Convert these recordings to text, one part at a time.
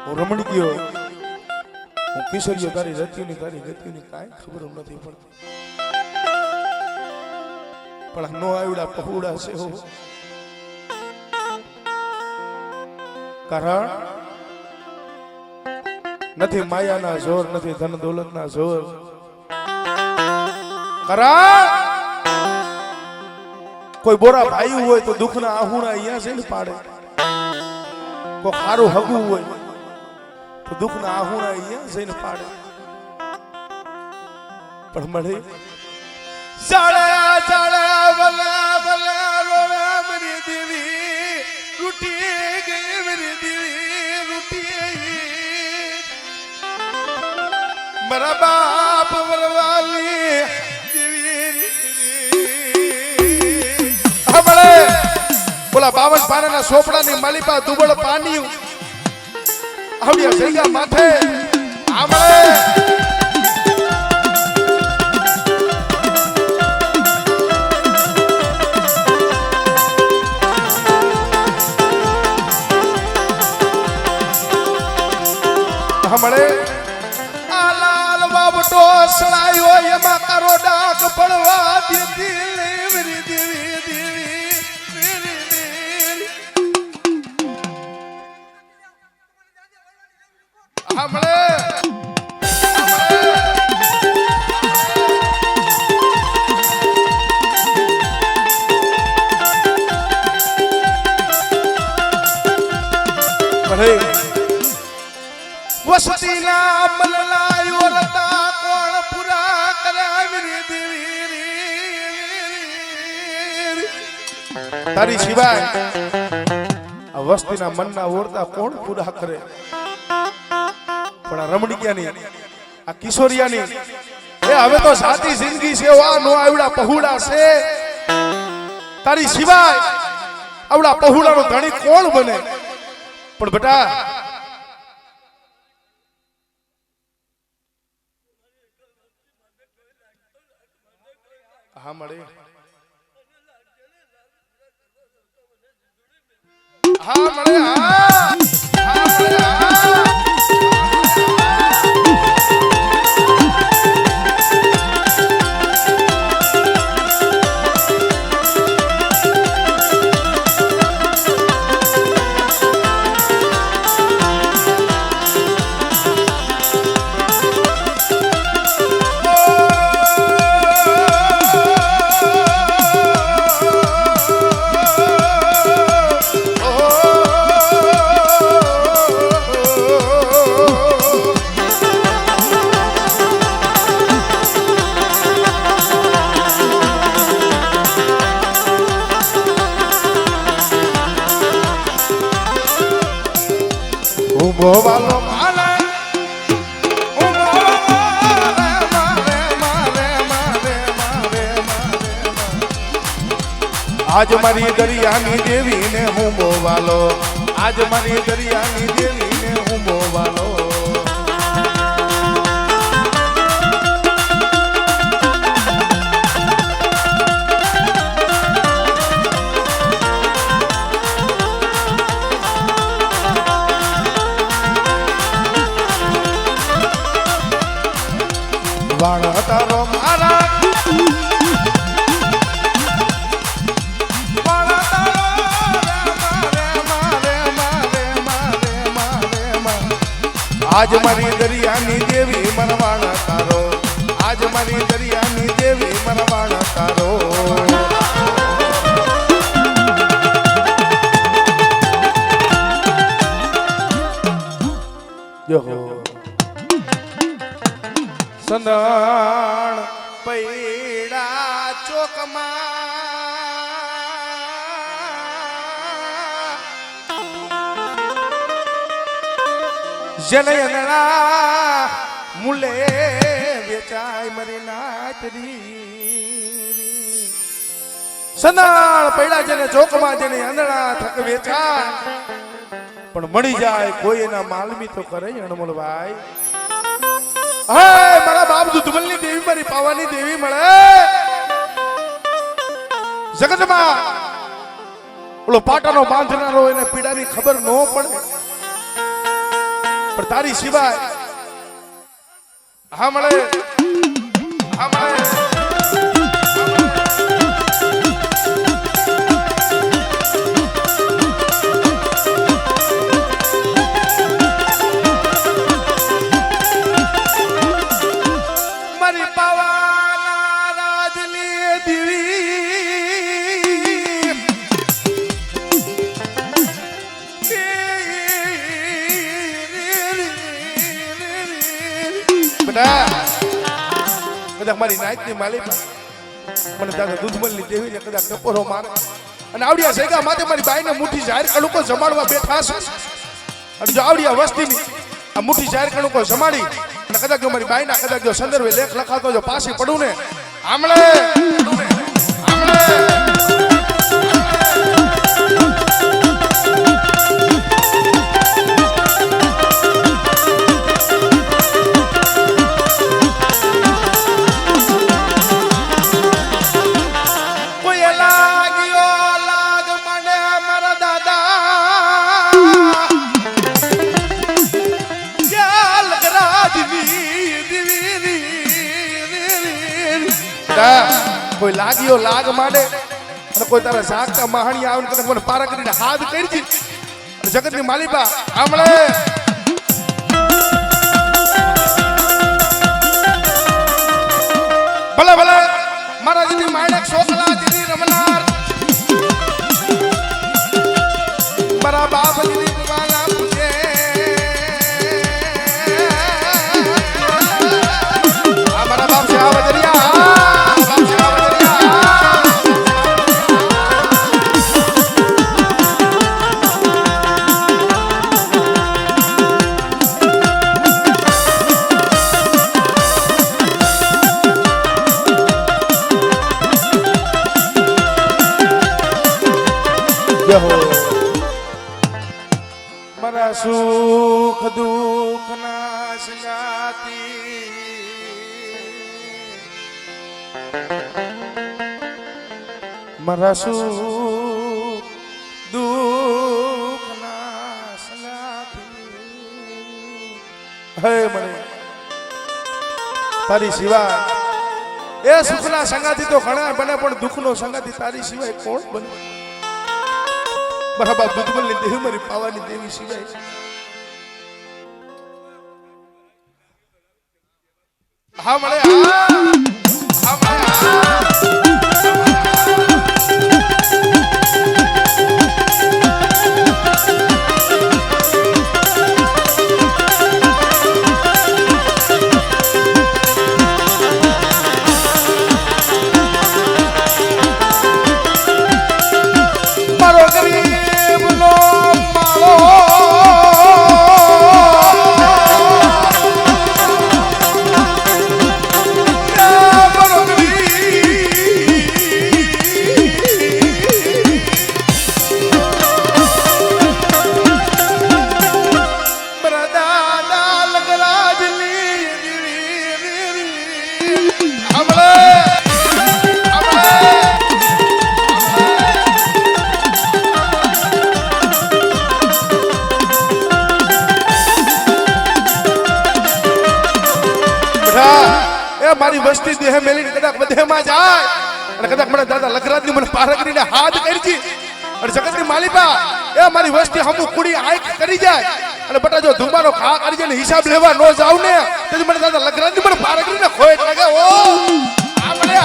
હું રમણી ગયો, હું કિશોરીઓ તારી રત્યુની કાંઈ ખબર નથી પડતી. પણ નો આવડા પહોળા છે હો. કારણ નથી માયાના જોર, નથી ધન દોલતના જોર. કારણ કોઈ બોરા ભાઈ હોય તો દુઃખના આહુણા અહીંયા જઈને પાડે. કોઈ ખારું હગું હોય તો દુઃખના આહુણા અહીંયા જઈને પાડે. પણ મળે સાડા સાડા ભલા ભલા રોવે મારી દેવી, રૂટી ગઈ મારી દેવી, રૂટી મારા બાપ વરવાલી દેવી. હમણે બોલા 52 પાનાના સોપડાની માલિપા દુબળ પાણી આવડિયા જઈગા માથે. હમણે હમણે આ લાલ બાબટો સળાયો એમાં તારો ડાક પડવા દીધી મેરી દેવી દેવી મેરી દેવી. હમણે વસતીના મલલાયો રતા કોણ પૂરા કર્યા મેરી દેવી. તારી સિવાય આ વસ્તીના મનના ઓરતા કોણ પૂરા કરે. પણ આ રમણીયાની આ કિશોરિયાની એ હવે તો સાચી જિંદગી છે. આ નો આવડા પહોળા છે. તારી સિવાય આવડા પહોળાનો ધણી કોણ બને. પણ બેટા હા મળે હા મળે હા ગોવાલો માલે આજ મારી દરિયાની દેવી ને હું બોવાલો. આજ મારી દરિયાની દેવી ને હું બોવાલો. વાણ તારો મારા આજ મારી દરિયાની દેવી મનવાણા તારો. આજ મારી દરિયાની દેવી મનવાણા તારો. સંદણ પૈડા ચોકમાં જને અંગણા મુલે વેચાય મરી નાચરી. સંદણ પૈડા જેને ચોકમાં જેને અંગણા થક વેચાય પણ મળી જાય કોઈ એના માલમી તો કરે અણમોલભાઈ. હાય મારા બાપ દુધમલની દેવી મારી પાવાની દેવી મળે જગતમાં. ઓલો પાટાનો બાંધનારો એને પીડાની ખબર ન પડે. પણ તારી સિવાય હા મળે મારી પાવાના રાજલી દીવી બેટા કદાચ મારી નાયકની માલિકા મને દાદા દૂધમલની દેવીને કદાચ ટપોરો મારે અને આવડિયા સેગા માથે મારી બાઈને મુઠ્ઠી જાહેર કણુકો જમાડવા બેઠા છે અને જો આવડિયા વસ્તીની આ મુઠ્ઠી જાહેર કણુકો જમાડી અને કદાચ જો મારી બાઈના કદાચ જો સંદર્ભે લેખ લખાતો જો પાછી પડું ને આમળે કોઈ લાગ્યો લાગ માંડે અને કોઈ તારા ઝાકતા મહાણી આવે ને મને પારા કરીને હાથ કરી દી જગતની માલિકા આમળે ભલે ભલે મારા દીદી માણેક છોકલા દીદી રમનાર મારા બાપ દીદી કુવાલા પૂછે આ મારા બાપ છે આ વજરિયા મારા સુખ દુઃખ ના સંગાતી મારા સુખ દુઃખ ના સંગાતી હે મને તારી સિવાય એ સુખના સંગાતી તો ઘણા બને પણ દુઃખનો સંગાતી તારી સિવાય કોણ બને મારા બાપ દૂધમલની દેવી મારી પાવાની દેવી સિવાય હા મળે મારો ગરીબ નો મારો મારી વસ્તી દેહ મેલીને કદાચ બધેમાં જાય અને કદાચ મને દાદા લખરાજની મને પારા કરીને હાથ કરી અને જગતની માલિકા એ મારી વસ્તી હમુ કુડી આંખ કરી જાય અને બટા જો ધુમાનો ખા કરી જાય હિસાબ લેવા નો જાવ ને તેથી મને દાદા લખરાજની મને પારા કરીને ખોય લાગે ઓ આપણે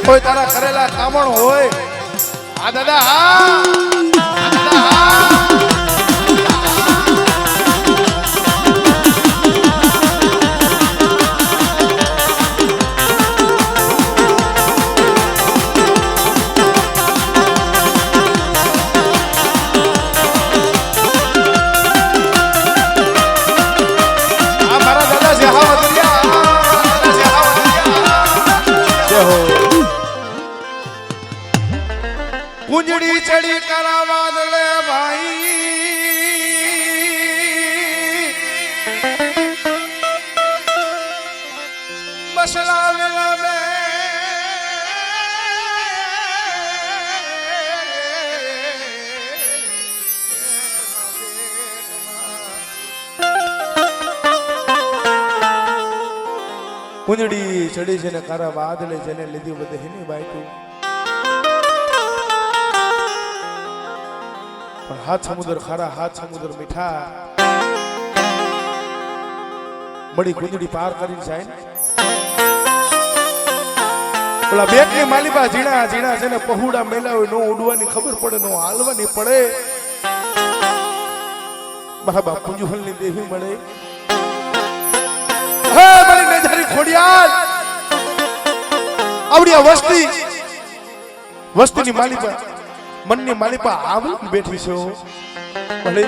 કોઈ તારા કરેલા કામણ હોય આ દાદા મારા દાદા છે હા કુંજડી ચડી કરા વાદળે ભાઈ બસલા વેલા બે કુંજડી ચડી છે ને કારા વાદળે જેને લીધી બધે હિની બાઈતું પણ હાથ સમુદ્ર ખારા હાથ સમુદ્ર મીઠા બડી કુંજડી પાર કરીને જાય ને ઓલા બેટની માલિપા ઝીણા ઝીણા છે ને પહુડા મેલા હોય નો ઉડવાની ખબર પડે નો હાલવાની પડે બાબા પુંજુહલની દેવી મળે હે મારી નેજારી ખોડિયાર આવડી આ વસ્તીની માલિપા મનની માલિપા આવી બેઠી છો ભલે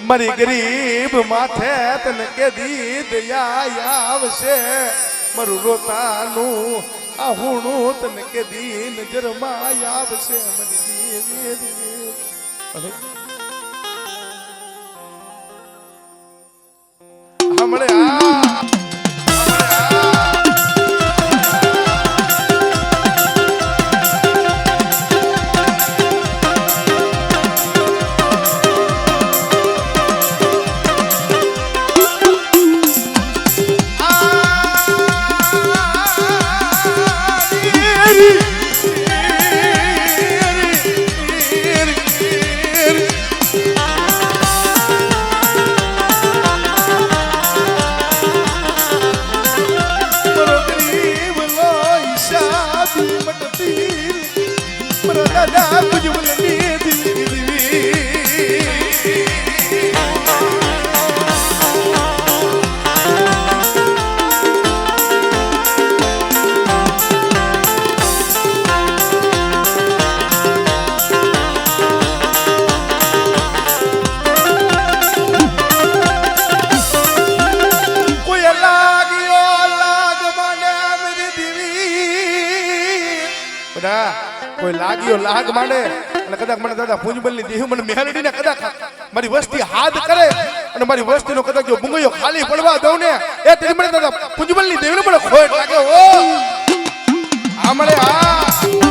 મારી ગરીબ માથે તને કે દી દયા આવશે મારું રોતાનું આ હુણું તને કે દી નજરમાં આવશે મારી દેવી હમણે કોઈ લાગ્યો લાગ માંડે અને કદાચ મને દાદા પૂંજબલની દેહ મને મેલડીને કદાચ મારી વસ્તી હાથ કરે અને મારી વસ્તીનો કદાચ જો બુંગયો ખાલી પડવા દઉં ને એ તે મને દાદા પૂંજબલની દેહને મને ખોટ લાગે ઓ આ મળે આ